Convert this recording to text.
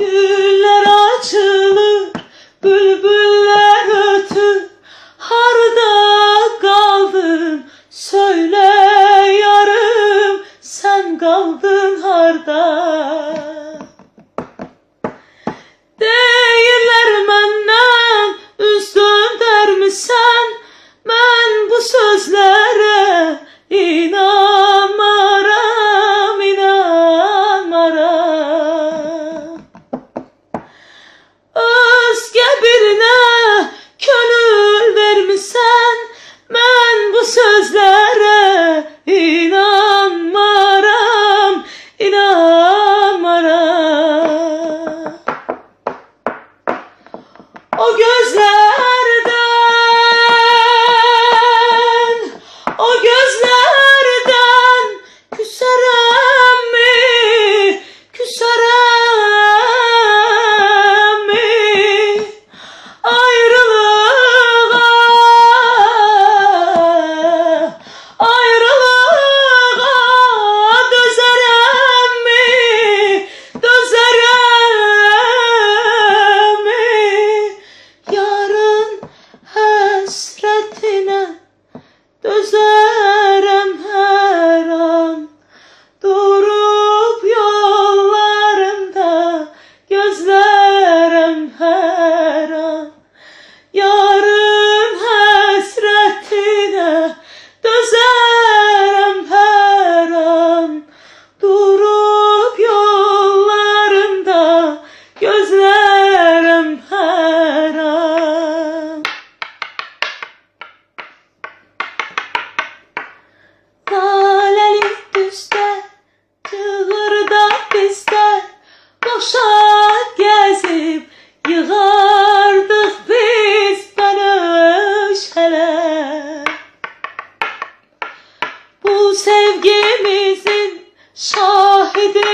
Güller açılır, bülbüller ötür. Harda kaldın söyle yarım, sen kaldın harda. Deyirlər məndən üz döndərmisən, mən bu sözlərə inanmaram, inanmaram. Özgə birinə könül vermisən, mən bu sözlərə inanmaram, inanmaram. O gözlerden, o gözlerden küsərəm mi, küsərəm mi? Ayrılığa, ayrılığa dözərəm mi, dözərəm mi? Yarın həsrətinə dözərəm hər an, durub yollarında gözlərəm hər an. Yarın həsrətinə dözərəm hər an, durub yollarında gözlərəm hər an. Lalelik düzdə, cığırda bizdə, boşa gəzib yığardıq biz bənövşələ. Bu sevgimizin şahidi